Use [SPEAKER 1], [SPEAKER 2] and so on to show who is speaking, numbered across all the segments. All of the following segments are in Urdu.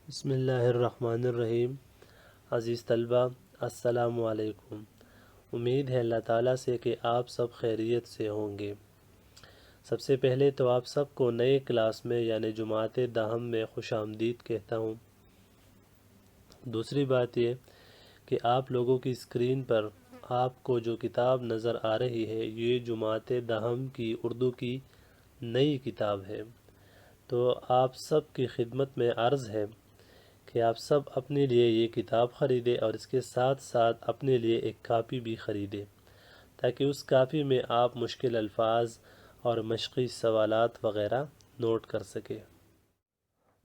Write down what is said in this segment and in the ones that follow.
[SPEAKER 1] بسم اللہ الرحمن الرحیم۔ عزیز طلبہ، السلام علیکم۔ امید ہے اللہ تعالیٰ سے کہ آپ سب خیریت سے ہوں گے۔ سب سے پہلے تو آپ سب کو نئے کلاس میں یعنی جماعت داہم میں خوش آمدید کہتا ہوں۔ دوسری بات یہ کہ آپ لوگوں کی اسکرین پر آپ کو جو کتاب نظر آ رہی ہے یہ جماعت داہم کی اردو کی نئی کتاب ہے، تو آپ سب کی خدمت میں عرض ہے کہ آپ سب اپنے لیے یہ کتاب خریدیں اور اس کے ساتھ ساتھ اپنے لیے ایک کاپی بھی خریدیں تاکہ اس کاپی میں آپ مشکل الفاظ اور مشقی سوالات وغیرہ نوٹ کر سکیں۔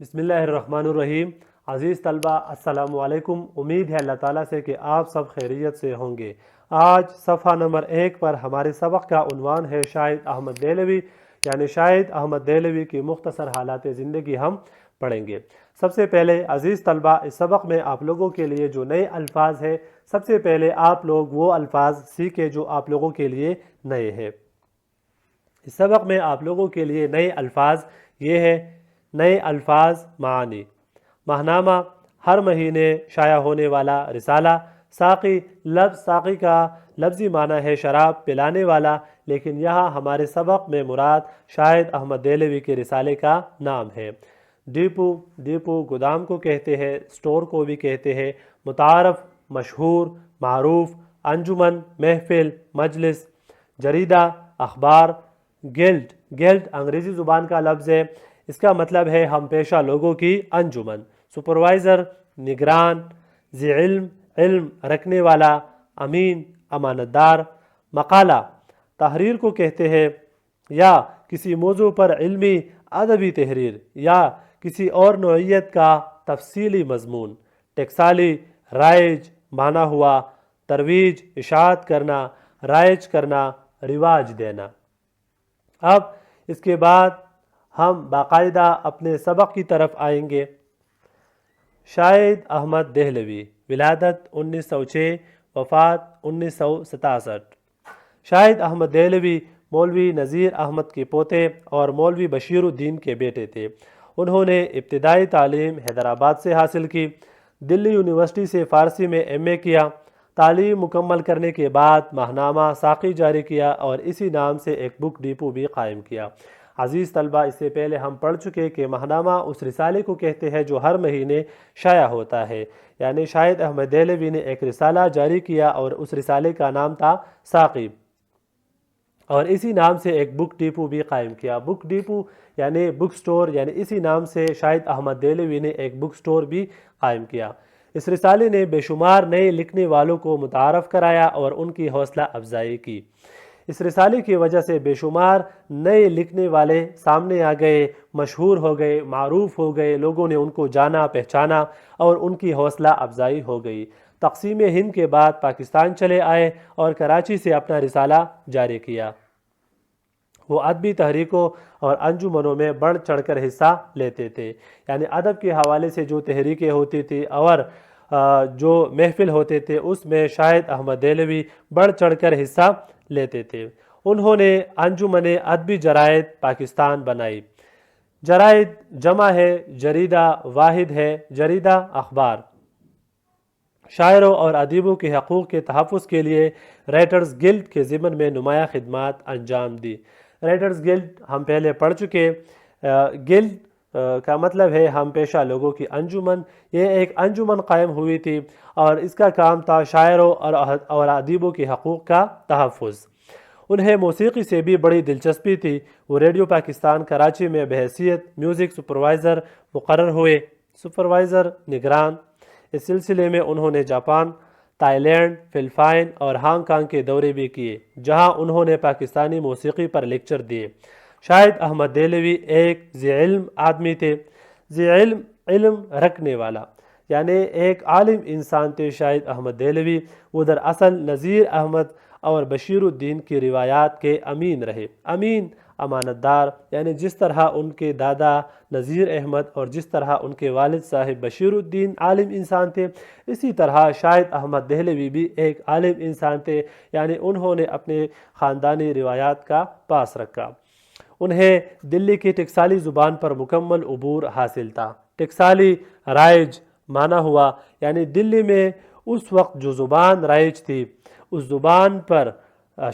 [SPEAKER 2] بسم اللہ الرحمن الرحیم۔ عزیز طلبہ، السلام علیکم۔ امید ہے اللہ تعالیٰ سے کہ آپ سب خیریت سے ہوں گے۔ آج صفحہ نمبر 1 پر ہمارے سبق کا عنوان ہے شاہد احمد دہلوی، یعنی شاہد احمد دہلوی کی مختصر حالات زندگی ہم پڑھیں گے۔ سب سے پہلے عزیز طلبہ، اس سبق میں آپ لوگوں کے لیے جو نئے الفاظ ہیں، سب سے پہلے آپ لوگ وہ الفاظ سیکھیں جو آپ لوگوں کے لیے نئے ہیں۔ اس سبق میں آپ لوگوں کے لیے نئے الفاظ یہ ہے: نئے الفاظ معانی، ماہنامہ، ہر مہینے شائع ہونے والا رسالہ۔ ساقی، لفظ ساقی کا لفظی معنی ہے شراب پلانے والا، لیکن یہاں ہمارے سبق میں مراد شاہد احمد دہلوی کے رسالے کا نام ہے۔ ڈیپو، ڈیپو گودام کو کہتے ہیں، سٹور کو بھی کہتے ہیں۔ متعارف، مشہور، معروف۔ انجمن، محفل، مجلس۔ جریدہ، اخبار۔ گلڈ، گلڈ انگریزی زبان کا لفظ ہے، اس کا مطلب ہے ہم پیشہ لوگوں کی انجمن۔ سپروائزر، نگران۔ ذی علم، علم رکھنے والا۔ امین، امانت دار۔ مقالہ، تحریر کو کہتے ہیں، یا کسی موضوع پر علمی ادبی تحریر یا کسی اور نوعیت کا تفصیلی مضمون۔ ٹکسالی، رائج، مانا ہوا۔ ترویج، اشاعت کرنا، رائج کرنا، رواج دینا۔ اب اس کے بعد ہم باقاعدہ اپنے سبق کی طرف آئیں گے۔ شاہد احمد دہلوی، ولادت 1906، وفات 1967۔ شاہد احمد دہلوی مولوی نذیر احمد کے پوتے اور مولوی بشیر الدین کے بیٹے تھے۔ انہوں نے ابتدائی تعلیم حیدرآباد سے حاصل کی۔ دلی یونیورسٹی سے فارسی میں ایم اے کیا۔ تعلیم مکمل کرنے کے بعد ماہنامہ ساقی جاری کیا اور اسی نام سے ایک بک ڈیپو بھی قائم کیا۔ عزیز طلبہ، اس سے پہلے ہم پڑھ چکے کہ ماہنامہ اس رسالے کو کہتے ہیں جو ہر مہینے شائع ہوتا ہے، یعنی شاہد احمد دہلوی نے ایک رسالہ جاری کیا اور اس رسالے کا نام تھا ساقی، اور اسی نام سے ایک بک ڈیپو بھی قائم کیا۔ بک ڈیپو یعنی بک سٹور، یعنی اسی نام سے شاہد احمد دہلوی نے ایک بک سٹور بھی قائم کیا۔ اس رسالے نے بے شمار نئے لکھنے والوں کو متعارف کرایا اور ان کی حوصلہ افزائی کی۔ اس رسالے کی وجہ سے بے شمار نئے لکھنے والے سامنے آ گئے، مشہور ہو گئے، معروف ہو گئے، لوگوں نے ان کو جانا پہچانا اور ان کی حوصلہ افزائی ہو گئی۔ تقسیم ہند کے بعد پاکستان چلے آئے اور کراچی سے اپنا رسالہ جاری کیا۔ وہ ادبی تحریکوں اور انجمنوں میں بڑھ چڑھ کر حصہ لیتے تھے، یعنی ادب کے حوالے سے جو تحریکیں ہوتی تھی اور جو محفل ہوتے تھے اس میں شاہد احمد دہلوی بڑھ چڑھ کر حصہ لیتے تھے۔ انہوں نے انجمن ادبی جرائد پاکستان بنائی۔ جرائد جمع ہے، جریدہ واحد ہے، جریدہ اخبار۔ شاعروں اور ادیبوں کے حقوق کے تحفظ کے لیے رائٹرز گلڈ کے ضمن میں نمایاں خدمات انجام دی۔ رائٹرز گلڈ ہم پہلے پڑھ چکے۔ گلڈ کا مطلب ہے ہم پیشہ لوگوں کی انجمن۔ یہ ایک انجمن قائم ہوئی تھی اور اس کا کام تھا شاعروں اور ادیبوں کے حقوق کا تحفظ۔ انہیں موسیقی سے بھی بڑی دلچسپی تھی۔ وہ ریڈیو پاکستان کراچی میں بحیثیت میوزک سپروائزر مقرر ہوئے۔ سپروائزر، نگران۔ اس سلسلے میں انہوں نے جاپان، تائی لینڈ، فلپائن اور ہانگ کانگ کے دورے بھی کیے، جہاں انہوں نے پاکستانی موسیقی پر لیکچر دیے۔ شاہد احمد دہلوی ایک ذی علم آدمی تھے۔ ذی علم، علم رکھنے والا، یعنی ایک عالم انسان تھے شاہد احمد دہلوی۔ وہ دراصل نذیر احمد اور بشیر الدین کی روایات کے امین رہے۔ امین، امانت دار، یعنی جس طرح ان کے دادا نذیر احمد اور جس طرح ان کے والد صاحب بشیر الدین عالم انسان تھے، اسی طرح شاہد احمد دہلوی بھی ایک عالم انسان تھے، یعنی انہوں نے اپنے خاندانی روایات کا پاس رکھا۔ انہیں دلی کی ٹکسالی زبان پر مکمل عبور حاصل تھا۔ ٹکسالی رائج مانا ہوا، یعنی دلی میں اس وقت جو زبان رائج تھی اس زبان پر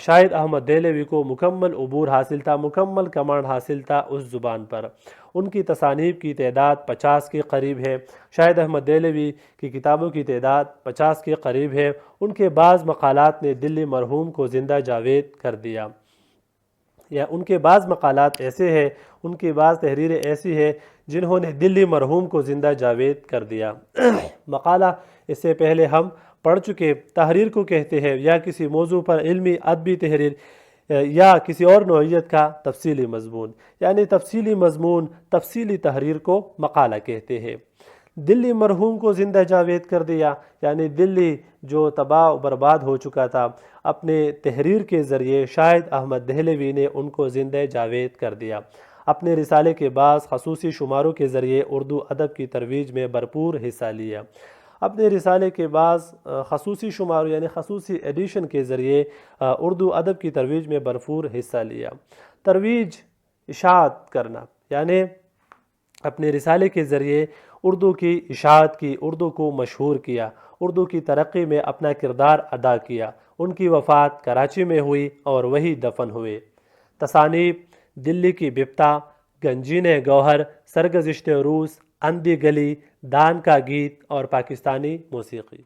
[SPEAKER 2] شاہد احمد دہلوی کو مکمل عبور حاصل تھا، مکمل کمانڈ حاصل تھا اس زبان پر۔ ان کی تصانیف کی تعداد 50 کے قریب ہے، شاہد احمد دہلوی کی کتابوں کی تعداد 50 کے قریب ہے۔ ان کے بعض مقالات نے دلی مرحوم کو زندہ جاوید کر دیا، یا ان کے بعض مقالات ایسے ہیں، ان کی بعض تحریریں ایسی ہیں جنہوں نے دلی مرحوم کو زندہ جاوید کر دیا۔ مقالہ اس سے پہلے ہم پڑھ چکے، تحریر کو کہتے ہیں یا کسی موضوع پر علمی ادبی تحریر یا کسی اور نوعیت کا تفصیلی مضمون، یعنی تفصیلی مضمون، تفصیلی تحریر کو مقالہ کہتے ہیں۔ دلی مرحوم کو زندہ جاوید کر دیا، یعنی دلی جو تباہ و برباد ہو چکا تھا، اپنے تحریر کے ذریعے شاہد احمد دہلوی نے ان کو زندہ جاوید کر دیا۔ اپنے رسالے کے بعض خصوصی شماروں کے ذریعے اردو ادب کی ترویج میں بھرپور حصہ لیا۔ اپنے رسالے کے بعض خصوصی شماروں یعنی خصوصی ایڈیشن کے ذریعے اردو ادب کی ترویج میں بھرپور حصہ لیا۔ ترویج، اشاعت کرنا، یعنی اپنے رسالے کے ذریعے اردو کی اشاعت کی، اردو کو مشہور کیا، اردو کی ترقی میں اپنا کردار ادا کیا۔ ان کی وفات کراچی میں ہوئی اور وہی دفن ہوئے۔ تصانیف: دلی کی بپتا، گنجین گوہر، سرگزشت روس، اندھی گلی، دان کا گیت اور پاکستانی موسیقی۔